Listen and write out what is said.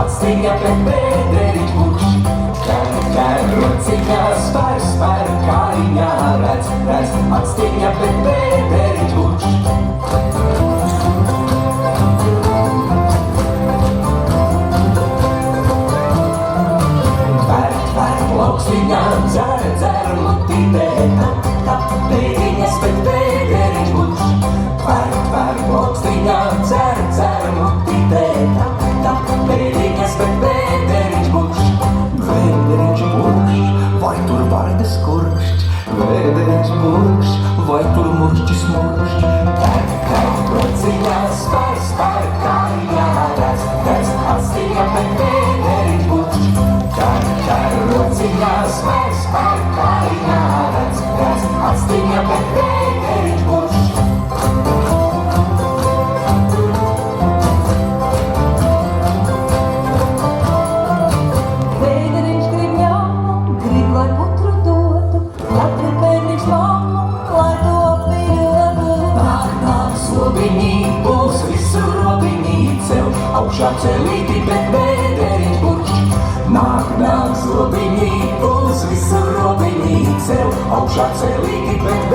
Atstiņa pret bēderiņš burkšķ. Ķer rociņā, spēr, kājiņā redz. Atstiņa pret bēderiņš burkšķ. Plaukstīņā dzer, lutītē, tap, bēdiņas pēc bēderiņš burkšķ. Tver, plaukstīņā dzer, lutītē, tap, bēdiņas pēc bēderiņš burkšķ. Bēderiņš burkšķ, vai tur vardas kurkšķ? Bēderiņš burkšķ, vai tur murkšķis murkšķ? Tver, rociņā, spēr, kājiņā redz. Atstiņa pēc bēderiņš burkšķ. Ķer rociņā, spēr, kājiņā redz. Atstiņa pret bēderiņš burkšķ. Bēderiņš grib ņamu, grib, lai putru dotu, katru bēderiņš mammu, lai to apviļotu. Nāk, sobiņī, būs visur robiņī ceļ, augšā celīti pret bēderiņš burkšķ. Nāk, zobiņī, būs visur robiņī ceļ, augšā celīti pret